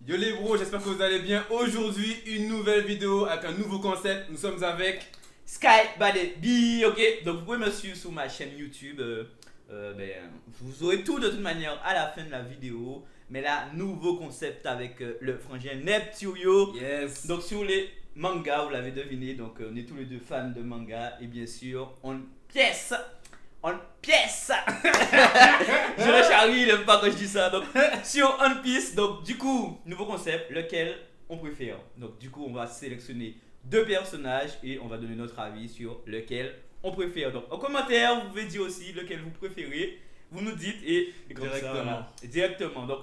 Yo les bros, j'espère que vous allez bien. Aujourd'hui, une nouvelle vidéo avec un nouveau concept. Nous sommes avec Sky Balebi, ok. Donc vous pouvez me suivre sur ma chaîne YouTube. Vous aurez tout de toute manière à la fin de la vidéo. Mais là, nouveau concept avec le frangin Nepturio. Yes. Donc sur les mangas, vous l'avez deviné. Donc on est tous les deux fans de manga. Et bien sûr, on pièce. On pièce. Je le charrie, il n'aime pas quand je dis ça. Donc sur One Piece, donc du coup, nouveau concept, lequel on préfère. Donc du coup, on va sélectionner deux personnages et on va donner notre avis sur lequel on préfère. Donc en commentaire, vous pouvez dire aussi lequel vous préférez. Vous nous dites et comme ça, Directement. voilà. Directement. Donc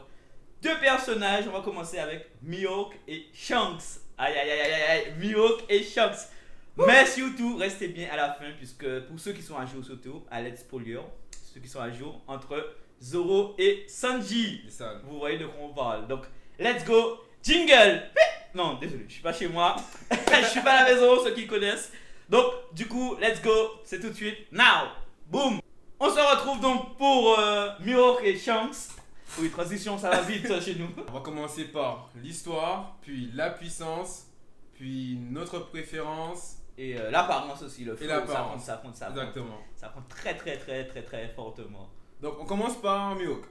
deux personnages, on va commencer avec Mihawk et Shanks. Aïe aïe aïe aïe aïe, Mihawk et Shanks. Mais surtout, restez bien à la fin puisque pour ceux qui sont à jour surtout, à Let's Spoiler, ceux qui sont à jour entre Zoro et Sanji. C'est ça. Vous voyez de quoi on parle. Donc, let's go, jingle. Non, désolé, je suis pas chez moi. Je suis pas à la maison, ceux qui connaissent. Donc, du coup, let's go, c'est tout de suite. Now, boom. On se retrouve donc pour Mihawk et Shanks. Oui, transition, ça va vite chez nous. On va commencer par l'histoire, puis la puissance, puis notre préférence. Et l'apparence aussi, le flow, l'apparence. ça compte. Exactement. Ça compte très fortement. Donc on commence par Mihawk.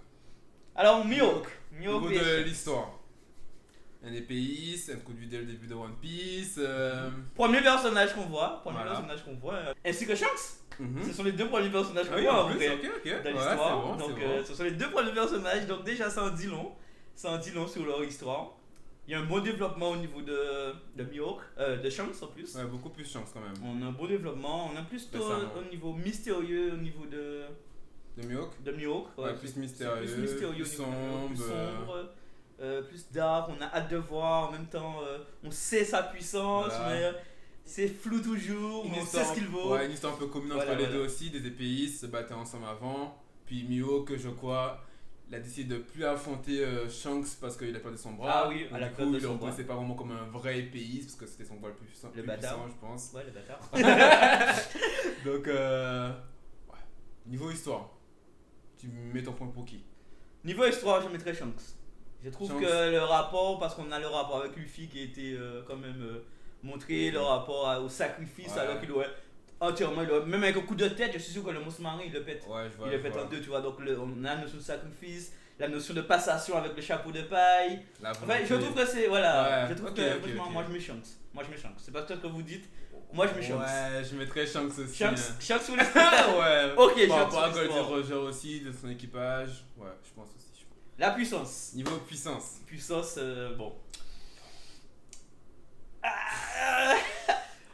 Alors, Au Mihawk niveau et de Shanks. l'histoire. Un épéiste, introduit dès le début de One Piece. Premier personnage qu'on voit, Voilà. ainsi que Shanks. Mhm. Ce sont les deux premiers personnages Ah qu'on oui, voit en en plus, vrai. ok. Dans Ouais, l'histoire. c'est bon, Donc c'est bon. ce sont les deux premiers personnages, donc déjà ça en dit long. Ça en dit long sur leur histoire. Il y a un bon développement au niveau de Mihawk, de Shanks en plus. Ouais, beaucoup plus chance quand même. On a un bon développement, on a plus Récemment. au niveau mystérieux, au niveau de De Mihawk. Mihawk. Ouais, plus mystérieux, plus mystérieux, plus au niveau de Mihawk, plus sombre, sombre, plus dark, on a hâte de voir, en même temps on sait sa puissance, Voilà. mais c'est flou toujours, Une on histoire, sait ce qu'il vaut. ouais, une histoire un peu commune entre Voilà, les voilà. deux aussi. Des épéistes se battaient ensemble avant. Puis Mihawk, je crois, il a décidé de plus affronter Shanks parce qu'il a perdu son bras. Ah oui, Donc, à la du perte coup, de il le son bras. reconnaissait pas vraiment comme un vrai épéiste parce que c'était son bras le plus puissant, Le bâtard. je pense. Ouais, le bâtard. Donc, ouais. Niveau histoire, tu mets ton point pour qui? Niveau histoire, je mettrais Shanks. Je trouve Shanks. que le rapport, parce qu'on a le rapport avec Luffy qui a été quand même montré, le rapport au sacrifice, Ouais. alors qu'il aurait entièrement, même avec un coup de tête, je suis sûr que le monstre marin il le pète. Ouais, je vois. Il le je pète vois. en deux, tu vois. Donc on a la notion de sacrifice, la notion de passation avec le chapeau de paille. La Enfin, volonté. je trouve que c'est. Voilà. Ouais, Je trouve ok, que ok, franchement, ok. moi je mets Shanks. Moi je mets Shanks. C'est pas ce que vous dites. Moi je mets Shanks. Ouais, je mettrais Shanks aussi. Shanks, hein. Shanks sur Ah l'histoire. ouais. Ok, Par Shanks rapport à sur l'histoire. Goldie Roger aussi, de son équipage. Ouais, je pense aussi. La puissance. Niveau puissance. Puissance, bon. Ah,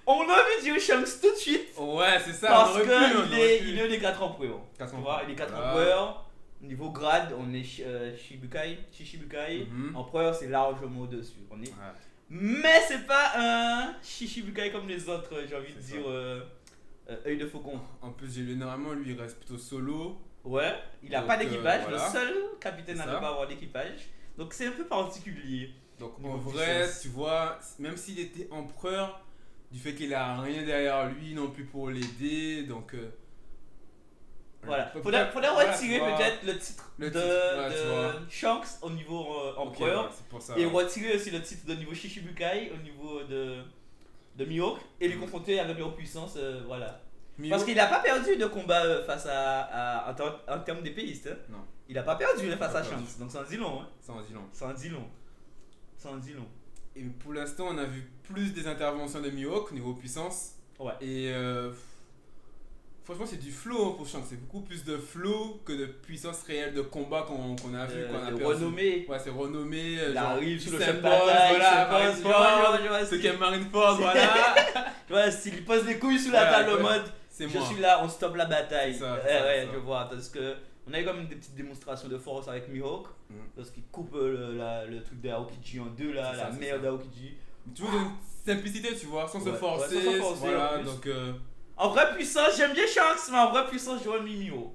on a envie de dire Shanks tout de suite. Ouais, c'est ça. Parce on aurait pu, on qu'il aurait est, pu. il est des 4 empereurs. Quatre Tu vois, empereurs. il est 4 Voilà. empereurs. Niveau grade, on est Shichibukai. Mhm. Empereur, c'est largement au-dessus. On est... Ouais. Mais c'est pas un Shichibukai comme les autres, j'ai envie de C'est dire, œil de faucon. En plus, généralement, lui, il reste plutôt solo. Ouais, il a Donc, pas d'équipage, voilà. le seul capitaine C'est à ne ça. pas avoir d'équipage. Donc c'est un peu particulier. Donc, Niveau en vrai, puissance. tu vois, même s'il était empereur, du fait qu'il a rien derrière lui non plus pour l'aider, donc. Voilà, Peut- faudrait voilà, retirer tu vois. peut-être le titre Le de, titre, ouais, tu de vois. Shanks au niveau Ok, empereur. ouais, c'est pour ça. Et ouais. retirer aussi le titre de niveau Shichibukai au niveau de Mihawk et lui Mhm. confronter avec leur puissance, voilà. Mihawk- Parce qu'il n'a pas perdu de combat face en termes d'épéiste. Hein. Non, Il n'a pas perdu face Pas à perdu. Shanks, donc ça en dit long. Hein. ça en dit long. Ça en dit long. Ça en dit long. Et pour l'instant, on a vu plus des interventions de Mihawk niveau puissance. Ouais. Et franchement, c'est du flow hein, pour Shanks. C'est beaucoup plus de flow que de puissance réelle de combat qu'on a vu. qu'on a De perçu. renommée. Ouais, c'est renommé. Il genre, arrive sur le Usain champ de Bolt, bataille, voilà, il se pose, Marineford, je vois, ceux qui aiment Marineford, voilà. Tu vois, s'il pose les couilles sous la Voilà, table en ouais. mode C'est je moi. suis là, on stoppe la bataille. C'est ça, Ouais, c'est ça, ouais, c'est ça. je vois. Parce que on avait comme des petites démonstrations de force avec Mihawk. Mhm. Parce qu'il coupe le truc d'Aokiji en deux là, C'est ça, la c'est merde ça. d'Aokiji. Toujours une simplicité, tu vois, sans se Ouais, forcer. ouais, sans se forcer, voilà, en plus. donc. En vraie puissance, j'aime bien Shanks, mais en vraie puissance, j'aurais mis Mihawk.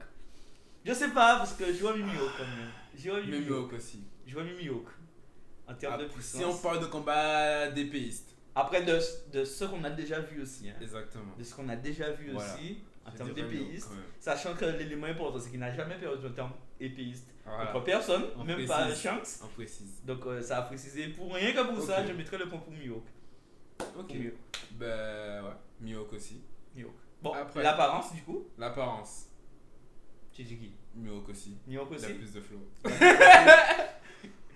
Je sais pas, parce que j'aurais mis Mihawk quand même. J'aurais mis Mais Mihawk. Mihawk aussi. J'aurais mis Mihawk. En termes de Après, puissance. si on parle de combat d'épéiste. Après, de ce qu'on a déjà vu aussi. Hein. Exactement. De ce qu'on a déjà vu Voilà. aussi. en Je termes dirais Mihawk, d'épéiste, quand même. sachant que l'élément important c'est qu'il n'a jamais perdu en termes épéiste Voilà. contre personne, On même précise. pas Shanks. On précise. Donc ça a précisé pour rien que pour ça, Ok. je mettrais le point pour Mihawk. Ok. Pour Mihawk. Ben ouais, Mihawk aussi. Mihawk. Bon, Après. l'apparence du coup, L'apparence, tu dis qui? Mihawk aussi. Mihawk Il a aussi. plus de flow.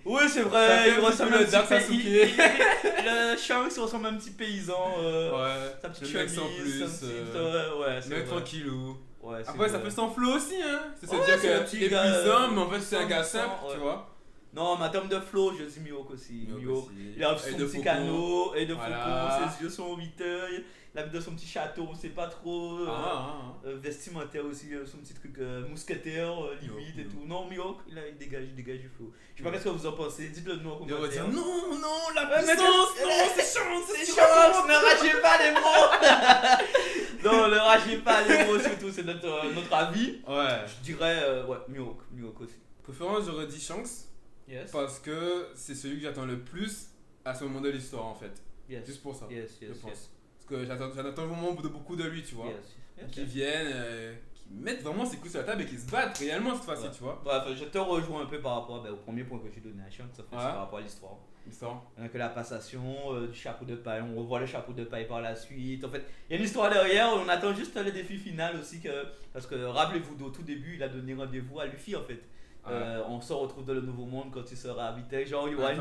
Oui, c'est Ça vrai, fait il un petit ressemble peu à un le petit Dark Sasuke. Le Shanks il ressemble à un petit paysan. Ouais. Sa petite Le mec chemise, sans plus. sa petite, ouais, c'est Mais vrai. tranquillou. Ouais, c'est Après, ça vrai. peut sans flow aussi, hein. C'est Ouais, se dire c'est un petit qu'il est gars, puissant, mais en fait, c'est un gars puissant, simple, ouais. tu vois. Non, mais en termes de flow, je dis Mihawk aussi. Mihawk. aussi. Il a Et son de petit faucon. canot, et de Voilà. faucon, ses yeux sont au viteuil, il habite dans son petit château, on sait pas trop. Vestimentaire aussi, son petit truc mousquetaire, limite et Mihawk. tout. Non, Mihawk, il dégage du flow. Je sais pas qu'est-ce que vous en pensez, dites-le nous en Il va dire commentaire. non, la Ouais, mais puissance, non, qu'est-ce- c'est chiant, C'est c'est Shanks, ne ragez pas les mots. Non, ne ragez pas les mots, surtout, c'est notre avis. Ouais. Je dirais, ouais, Mihawk aussi. Préférence, j'aurais dit Shanks, Yes. parce que c'est celui que j'attends le plus à ce moment de l'histoire, en fait. Yes. Juste pour ça. Yes, je yes, pense. yes. Parce que j'attends vraiment beaucoup de lui, tu vois. Yes. Qui viennent, qui mettent vraiment ses coups sur la table et qui se battent réellement cette fois-ci, Ouais. tu vois. Bref, je te rejoins un peu par rapport au premier point que j'ai donné à Shanks, ça fait, c'est Ouais. par rapport à l'histoire. L'histoire. On a que la passation du chapeau de paille, on revoit le chapeau de paille par la suite. En fait, il y a une histoire derrière, on attend juste le défi final aussi. Parce que rappelez-vous, au tout début, il a donné rendez-vous à Luffy en fait. On se retrouve dans le nouveau monde quand il sera habité. Genre, il y aura, il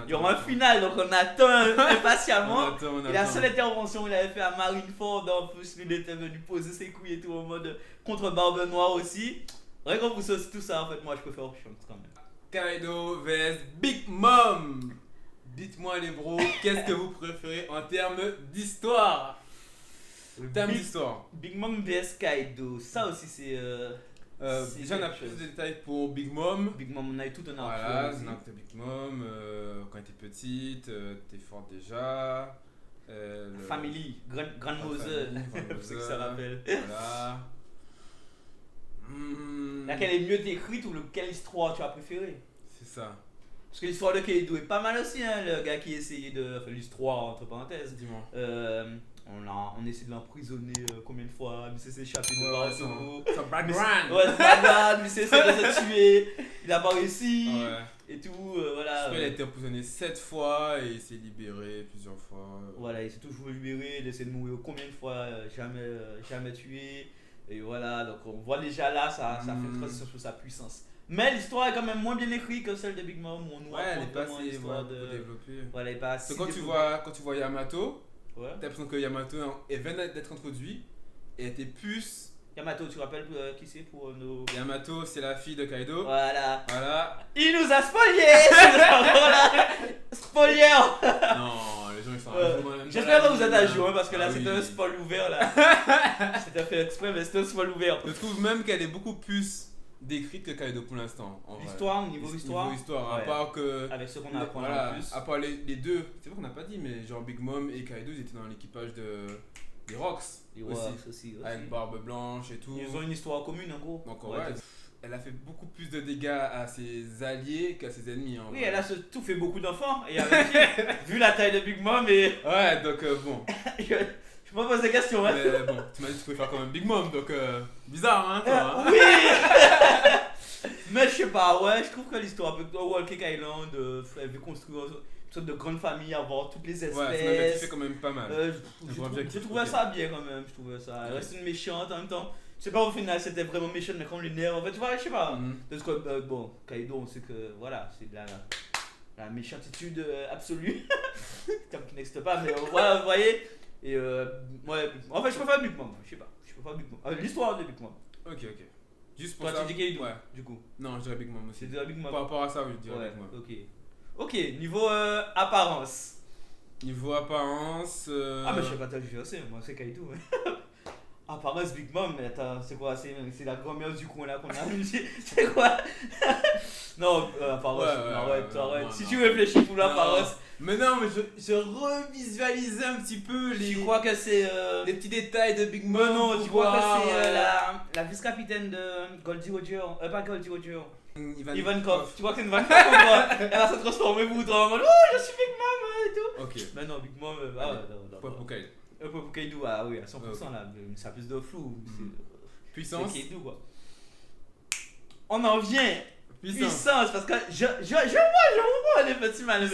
y aura un final, donc on attend impatiemment. Et la seule intervention qu'il avait fait à Marineford, en plus, il était venu poser ses couilles et tout en mode contre Barbe Noire aussi. Rien qu'on vous sauce tout ça, en fait, moi je préfère Shanks quand même. Kaido vs Big Mom. Dites-moi les bros, qu'est-ce que vous préférez en termes d'histoire? Termes d'histoire. Big Mom vs Kaido, ça aussi c'est. C'est Déjà on a quelque plus chose. de détails pour Big Mom. Big Mom, on a eu tout un arc. Voilà, aussi. c'est un acte de Big Mom. Quand t'es petite, t'es forte déjà. Family, Grand Mother, c'est ce que ça rappelle. Voilà. Laquelle est mieux écrite ou quelle histoire tu as préféré? C'est ça. Parce que l'histoire de Kaido est pas mal aussi, hein, le gars qui essayait de. Enfin, l'histoire entre parenthèses. Dis-moi. On essaie de l'emprisonner combien de fois, mais c'est s'échapper de Baruto. Son background. Ouais, c'est background, mais c'est de se tuer. Il a pas réussi Ouais. et tout, Je voilà. crois qu'il a été emprisonné 7 fois et il s'est libéré plusieurs fois. Voilà, il s'est toujours libéré, il essaie de mourir combien de fois, jamais tué. Et voilà, donc on voit déjà là, ça fait une transition sur sa puissance. Mais l'histoire est quand même moins bien écrite que celle de Big Mom où on nous Ouais, elle est raconte pas vraiment assez l'histoire de. développée. Voilà, elle est pas assez. Quand tu développée. vois Yamato, Ouais. t'as l'impression que Yamato elle vient d'être introduit et était plus. Yamato, tu rappelles qui c'est pour nos. Yamato, c'est la fille de Kaido. Voilà. Voilà. Il nous a spolié. Voilà. Spoiler. Non, les gens ils sont Ouais. à jour, même J'espère dans que vous la êtes à vie, jour hein, parce que là Ah c'était oui. un spoil ouvert là. C'était fait exprès mais c'était un spoil ouvert. Je trouve même qu'elle est beaucoup plus décrite que Kaido pour l'instant. en vrai. L'histoire, niveau histoire. Niveau histoire, à Ouais. part que. Avec ce qu'on a appris Voilà, en plus. à part les deux, c'est vrai qu'on n'a pas dit, mais genre Big Mom et Kaido ils étaient dans l'équipage des Rocks Les aussi, Rocks aussi. avec Barbe Blanche et tout. Ils ont une histoire commune en gros. Donc ouais, elle a fait beaucoup plus de dégâts à ses alliés qu'à ses ennemis. Oui, elle a tout fait beaucoup d'enfants et avec vu la taille de Big Mom et Ouais, donc bon. je me pose des questions. Hein. Mais bon, tu m'as dit que tu pouvais faire quand même Big Mom, donc bizarre hein, toi, hein. Oui. Mais je sais pas, ouais, je trouve que l'histoire avec Walking Island, elle veut construire une sorte de grande famille, avoir toutes les Ouais, son objectif est espèces. quand même pas mal. J'ai trouvé ça bien quand même, je trouvais ça. Elle reste une méchante en même temps. Je sais pas au final c'était vraiment méchant, mais quand les nerfs, en fait, tu vois, je sais pas. Mhm. Parce que, bon, Kaido, on sait que, voilà, c'est de la méchantitude absolue. Terme qui n'existe pas, mais voilà, vous voyez. Et ouais, en fait, je préfère Big Mom, je sais pas. Je préfère Big Mom. L'histoire de Big Mom. Ok. Juste pour Toi, ça. tu dis Kaido, Ouais. du coup. Non, je dirais Big Mom aussi. C'est déjà Big Mom. Par rapport à ça, oui, je dirais Ouais, Big Mom. ok. Ok, niveau apparence. Niveau apparence. Ah, mais je sais pas, t'as jugé aussi, moi c'est Kaido. hein. Apparence Big Mom, mais attends, c'est quoi? C'est la grand-mère du coin là qu'on a amusé. C'est quoi? Non, apparence, arrête. non, Si non. tu réfléchis pour l'apparence, Mais non, mais je revisualisais un petit peu les, tu crois que c'est. les petits détails de Big Mom. Mais non, pour tu crois que voir, c'est la vice-capitaine de Goldie Roger. Pas Goldie Roger. Ivankov. Tu crois que c'est une Ivankov ou quoi? Elle va se transformer vous en mode oh, je suis Big Mom et tout. Ok. Mais non, Big Mom, ah ouais, non. Point pour Kaido. Pour Kaido, ah oui, à 100% là, mais ça a plus de flou. Puissance. C'est Kaido quoi. On en vient. Puissance. Parce que je vois les petits malins.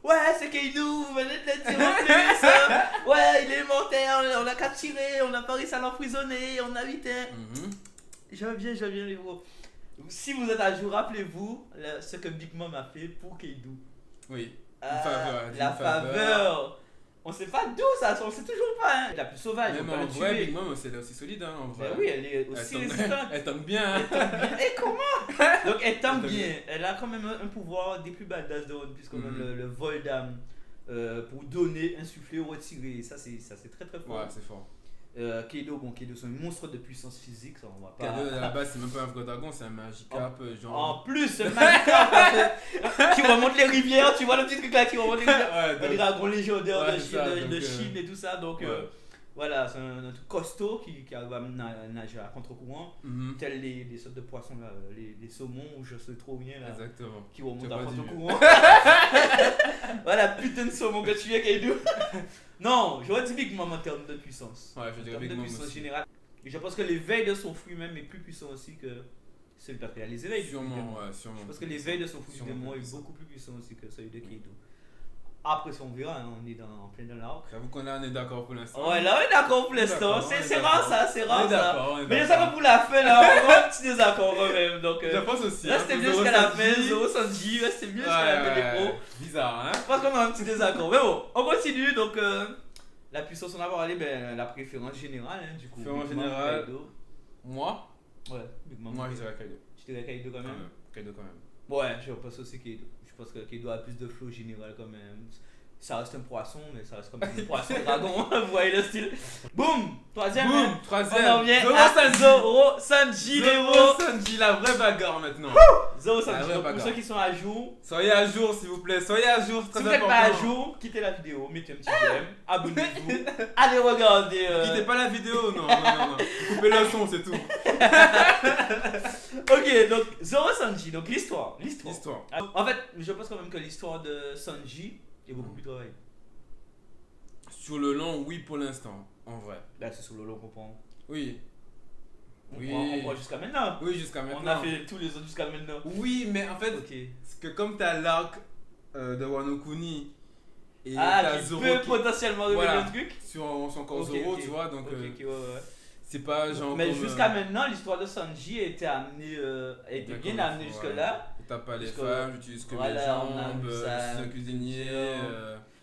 Ouais, c'est Kaido, vous venez de le dire en plus. Ouais, il est mortel, on a qu'à tirer, on a pas réussi à l'emprisonner, on a vite. Je viens les gros. Si vous êtes à jour, rappelez-vous ce que Big Mom a fait pour Kaido. Oui. La faveur. On sait pas d'où ça, on sait toujours pas. Hein. La plus sauvage. Même en vrai, Big Mom, c'est aussi solide. Hein, en vrai. Oui, elle est aussi résistante. Elle tombe bien. Et comment? Donc elle tombe bien. Elle a quand même un pouvoir des plus badass de One Piece, quand même le vol d'âme. Pour donner, insuffler ou retirer. Ça c'est très très fort. Ouais, c'est fort. Kaido, c'est un monstre de puissance physique, ça on va pas. Kaido à la base c'est même pas un vrai dragon, c'est un Magikarp genre. En plus, un Magikarp qui remonte les rivières, tu vois le petit truc là qui remonte les rivières. Un dragon légendaire de Chine et tout ça, donc voilà, c'est un truc costaud qui arrive à nager à contre-courant, tel les sortes de poissons là, les saumons ou je sais trop bien là. Exactement. Qui remontent à contre-courant. Voilà, putain de saumon que tu es, Kaido. Non, j'aurais dit Big Mom en termes de puissance. Ouais, je dirais Big Mom aussi. Générale. Et je pense que l'éveil de son fruit même est plus puissant aussi que celui d'après. Les éveils sûrement, ouais, sûrement. Je pense que l'éveil de son fruit du démon est beaucoup plus puissant aussi que celui de Kaido. Après, on verra, hein, on est en plein dans l'arc. J'avoue qu'on est d'accord pour l'instant. Ouais, là on est d'accord pour l'instant. C'est rare ça, c'est rare ça. Mais je sais que pour la fin, là, on a un petit désaccord quand même. Donc, je pense aussi. Là, c'était mieux jusqu'à la fin. Zoro Sanji, c'était mieux jusqu'à la fin des pros. Bizarre, hein. Je pense qu'on a un petit désaccord. Mais bon, on continue. Donc, la puissance, on a parlé, la préférence générale, hein, du coup. Préférence générale. Moi Ouais, Big Mom. Moi, je dirais Kaido. Tu dirais Kaido quand même. Kaido quand même. Ouais, je pense aussi Kaido. Je pense que Kaido a plus de flow général quand même. Ça reste un poisson, mais ça reste comme un poisson dragon. Vous voyez le style. Boum! Troisième. Boum! Troisième. On en vient à Zoro Sanji. Zoro Sanji, la vraie bagarre maintenant. Zoro Sanji. Donc pour ceux qui sont à jour, soyez à jour s'il vous plaît. Soyez à jour, très important. Si vous n'êtes pas à jour, quittez la vidéo, mettez un petit j'aime, abonnez-vous, allez regarder. Quittez pas la vidéo, non. Coupez le son, c'est tout. Ok, donc Zoro Sanji, donc l'histoire. En fait, je pense quand même que l'histoire de Sanji est beaucoup plus travaillée. Sur le long, oui, pour l'instant, en vrai. Là, c'est sur le long qu'on prend. Oui. On prend jusqu'à maintenant. Oui, jusqu'à maintenant. On a fait tous les autres jusqu'à maintenant. Oui, mais en fait, c'est que comme t'as l'arc de Wano Kuni et t'as Zoro peut potentiellement révéler un truc sur son corps Zoro, tu vois, donc c'est pas genre. Mais jusqu'à maintenant, l'histoire de Sanji a été amenée, bien amenée jusque là. T'as pas les femmes, j'utilise que mes jambes, je suis un cuisinier.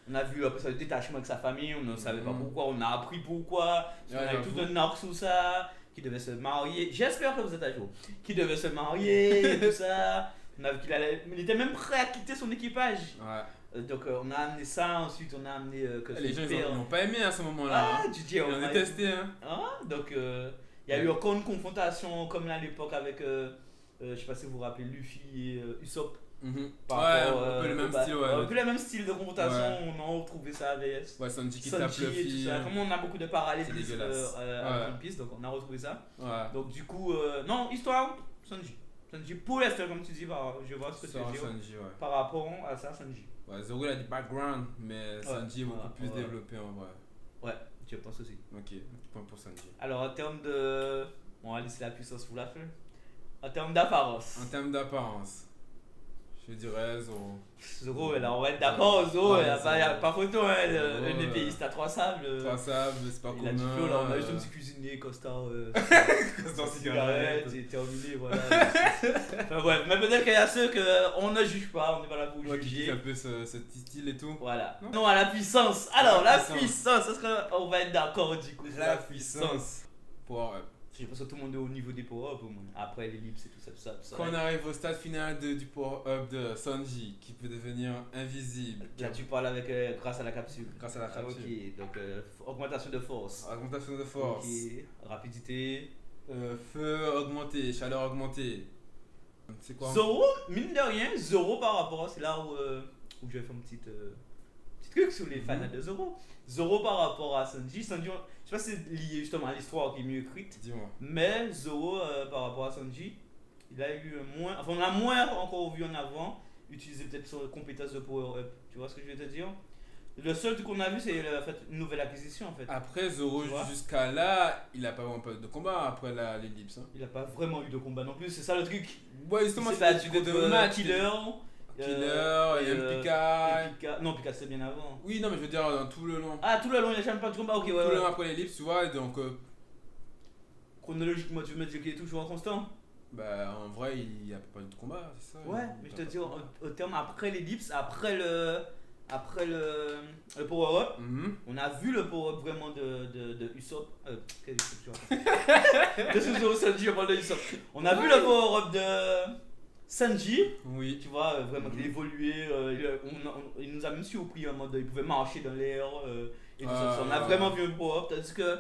On a vu après ça, le détachement avec sa famille, on ne savait pas pourquoi, on a appris pourquoi. On a eu tout un arc sous ça, qui devait se marier. J'espère que vous êtes à jour. Qui devait se marier et tout ça. On a vu il était même prêt à quitter son équipage. Ouais. Donc on a amené ça, ensuite on a amené que les gens ils n'ont pas aimé à ce moment-là. Ah, tu dis, on a détesté. Hein. Donc il y a eu encore une confrontation comme là à l'époque avec, je sais pas si vous vous rappelez, Luffy et Usopp. Un peu le même style, un peu le même style de confrontation, on a retrouvé ça à VS. Ouais, Sanji qui tape Luffy. Comme on a beaucoup de parallélismes à One Piece, donc on a retrouvé ça. Donc du coup, non, histoire, Sanji. Sanji pour l'instant, comme tu dis, je vois ce que tu dis. Par rapport à ça, Sanji. Ouais, Zoro il a du background, mais Sanji est beaucoup plus développé en vrai. Ouais, je pense aussi. Ok, point pour Sanji. Alors en termes de... On va laisser la puissance pour la fin. En termes d'apparence. Je dirais Zoro. Zoro, là, on va être d'accord, Zoro, il n'y a pas photo, hein, un épéiste à 3 sables. 3 sables, c'est pas commun. Il a du flow, là, on a juste un petit cuisinier, costard, cigarette, c'est terminé, voilà. Enfin, ouais, mais peut-être qu'il y a ceux qu'on ne juge pas, on n'est pas là pour juger. Un peu ce style et tout. Voilà. Non, à la puissance. Alors, la puissance, est-ce qu'on va être d'accord du coup? La puissance. Power up. Je pense que tout le monde est au niveau des power-up au moins. Après l'ellipse et tout ça. Quand on arrive au stade final du power-up de Sanji, qui peut devenir invisible. Là tu parles avec grâce à la capsule. Grâce à la capsule. Ok, donc augmentation de force. Ok, rapidité. Feu augmenté, chaleur augmentée. C'est quoi? Zoro, mine de rien, Zoro par rapport, c'est là où je vais faire un petit truc sur les fans de Zoro. Zoro par rapport à Sanji, je sais pas si c'est lié justement à l'histoire qui est mieux écrite. Dis-moi. Mais Zoro par rapport à Sanji, il a eu moins, enfin on a moins encore vu en avant utiliser peut-être son compétence de power up. Tu vois ce que je veux te dire? Le seul truc qu'on a vu, c'est en fait, une nouvelle acquisition en fait. Après, Zoro, Tu vois jusqu'à là, il a pas vraiment peur de combat après l'ellipse. Hein. Il a pas vraiment eu de combat non plus, c'est ça le truc. Ouais, justement, Il s'est c'est battu des contre matchs. Killer. Killer, et MPK. Non, Pika c'était bien avant. Oui, non, mais je veux dire, dans tout le long. Ah, tout le long, il a jamais pas de combat, ok, ouais. Tout le ouais. long après l'ellipse, tu vois, donc. Chronologiquement, tu veux me dire qu'il est toujours en constant? Bah, en vrai, il y a pas de combat, c'est ça. Ouais, il mais je a te pas dis de au combat. terme après l'ellipse, après le power up, Mhm. on a vu le power up vraiment de Usopp. Quel Usopp tu vois de Suzuki Sanji, on parle de Usopp. On a vu le power up de Sanji, Oui. tu vois, vraiment qu'il évoluait. Il nous a même surpris en mode il pouvait marcher dans l'air. Et tout ça. On a vraiment vu un power up, tandis que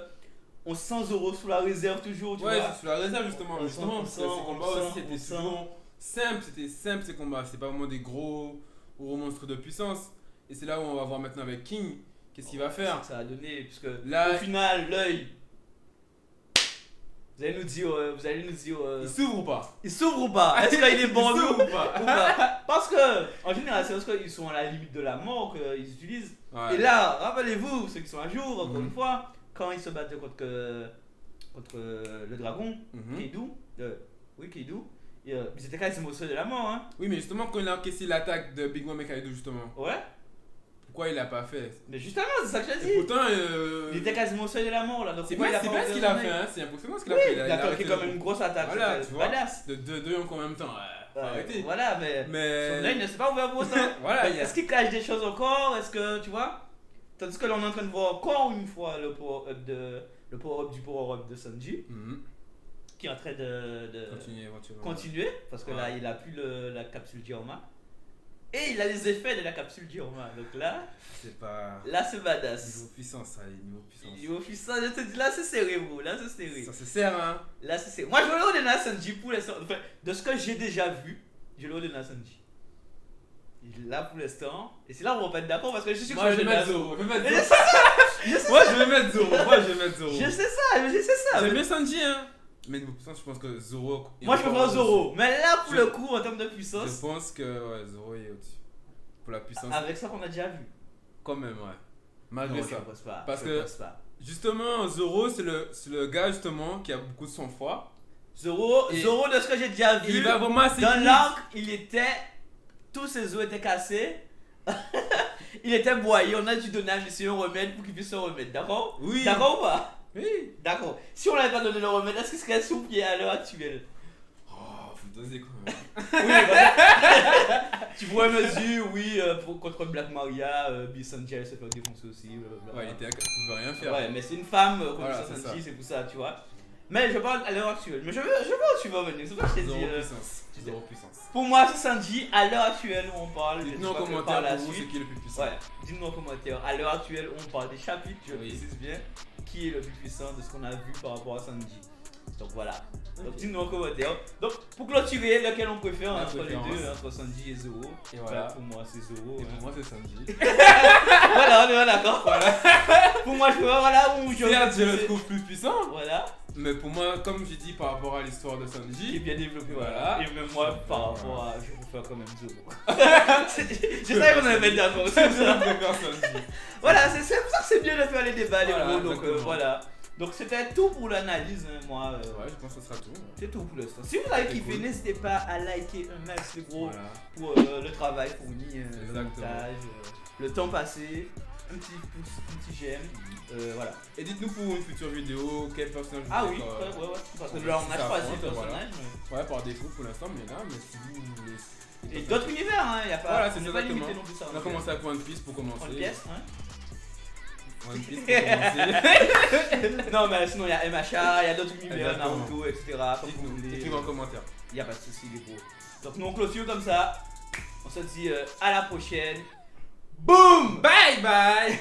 on sent Zoro sous la réserve toujours, tu Ouais, vois. c'est sous la réserve justement. On Justement, sent, parce que ces combats on aussi, sent, c'était on sent. souvent simple. C'était simple ces combats. C'était pas vraiment des gros monstres de puissance. Et c'est là où on va voir maintenant avec King. Qu'est-ce qu'il va faire? Ça a donné, puisque Là, au final, l'œil. Vous allez nous dire. il s'ouvre ou pas? Il s'ouvre ou pas? Est-ce qu'il est bon Il nous s'ouvre ou pas? ou pas? Parce que, en général, c'est parce qu'ils sont à la limite de la mort qu'ils utilisent. Ouais. Et là, rappelez-vous, ceux qui sont à jour, encore Mhm. une fois, quand ils se battent contre le dragon, Mhm. Kaido, Kaido, ils étaient quasiment au seuil de la mort, hein. Oui, mais justement, quand il a encaissé l'attaque de Big Mom et Kaido, justement, Ouais, pourquoi il l'a pas fait? mais justement, c'est ça que j'ai Et dit. pourtant, Il était quasiment au seuil de la mort là, donc c'est pourquoi bien, il a c'est pas bien osé ce qu'il a retourner? fait, hein. C'est impressionnant ce qu'il a Oui, fait. il a arrêté quand même une grosse attaque, Voilà, c'était tu vois. badass. De deux en même temps. Ouais, faut arrêter. Voilà, mais son Mais. œil ne s'est pas ouvert pour ça. Voilà, il y a. Est-ce qu'il cache des choses encore? Est-ce que tu vois? Tandis que là on est en train de voir encore une fois le power-up du power-up de Sanji Mhm. qui est en train de Continuez éventuellement. continuer parce que là Ouais. il a plus la capsule Diorama et il a les effets de la capsule Diorama. Donc là C'est pas. c'est badass. Niveau puissance, ça, niveau puissance. Niveau puissant, je te dis là c'est serré bro, là c'est serré. Ça se sert, hein. Là c'est serré. Moi je vais le redonner à Sanji pour l'instant. Enfin, de ce que j'ai déjà vu, je le redonne à Sanji. Là pour l'instant, et c'est là où on va être d'accord parce que je suis sûr Moi, que je vais le mettre donne à Zoro. Je vais mettre Mais Zoro. Moi, je vais mettre Zoro. Moi, je vais mettre Zoro. Je sais ça, je sais ça. J'aime bien Sanji, hein. Mais niveau puissance, je pense que Zoro. Moi je préfère Zoro, mais là pour Je- le coup en termes de Je puissance, pense que ouais, Zoro est au-dessus. Pour la puissance, avec ça qu'on a déjà vu. quand même, ouais. Malgré Non, ça. je pense pas. Parce je que- pense pas. Justement, Zoro, c'est le gars justement qui a beaucoup de sang-froid. Zoro, Et- Zoro de ce que j'ai déjà Et vu, il va vraiment assez dans vite. l'arc, il était. Tous ses os étaient cassés. Il était boyé, on a dû donner à monsieur un remède pour qu'il puisse se remettre, d'accord? Oui. D'accord ou pas? Oui. D'accord. Si on l'avait pas donné le remède, est-ce qu'il serait sous pied à l'heure actuelle? Oh, faut doser quand même. Oui, voilà. Tu pourrais me dire, oui, contre Black Maria, Bill Sanji allait se faire défoncer aussi. Blablabla. Ouais, il pouvait rien faire. Ouais, mais c'est une femme contre Voilà, c'est Sanji, ça. c'est pour ça, tu vois. Mais je parle à l'heure actuelle. Mais je veux où tu vas venir, c'est pas que je t'ai Zéro dit. puissance. Zéro puissance. Pour moi, c'est Sanji, à l'heure actuelle où on parle. Dites-nous en je sais pas que par commentaire la pour vous c'est suite. qui est le plus puissant. Ouais, dites-nous en commentaire. À l'heure actuelle, on parle des chapitres, je Oui. précise bien, qui est le plus puissant de ce qu'on a vu par rapport à Sanji. Donc voilà. Donc dites-nous en commentaire. Donc pour clôturer, lequel on préfère La entre les préférence. deux, entre Sanji et Zoro. Et voilà. Bah, pour moi, c'est Zoro. Et hein. pour moi, c'est Sanji. Voilà, on est d'accord. Voilà. Pour moi, je vois voilà où je. Certes, je le trouve plus puissant. Voilà. Mais pour moi, comme j'ai dit par rapport à l'histoire de Qui est Sanji, bien développé, Voilà. voilà. Et même moi, par Voilà. rapport à. Je préfère quand même Zoro. Je savais qu'on avait été d'accord sur je ça. préfère Sanji. Voilà, c'est pour ça que c'est bien de faire les débats, les Voilà, gros. Donc exactement. voilà. Donc c'était tout pour l'analyse, hein, moi. Ouais, je pense que ce sera tout. C'est tout pour l'instant. Si vous avez C'est kiffé, cool. n'hésitez pas à liker un max, les gros, Voilà. pour le travail fourni, le Exactement. montage, le temps passé, un petit pouce, un petit j'aime. Voilà. Et dites-nous pour une future vidéo quel personnage vous Ah voulez oui, qu'on- ouais. Parce que si là, on a ça choisi affronte, le voilà. personnage. Ouais, par défaut pour l'instant, mais là, mais si vous voulez. Et d'autres univers, hein, y a pas. Voilà, c'est on n'est ça, pas exactement. limité non plus ça. On a commencé avec One Piece pour commencer. En pièce, hein. One Piece pour commencer. Non, mais sinon, il y a MHA, il y a d'autres univers, Exactement. Naruto, etc. Comme vous Dites-nous, voulez. écrivez en commentaire. Il n'y a pas de souci, les gros. Donc, nous on clôture comme ça. On se dit à la prochaine. Boum! Bye bye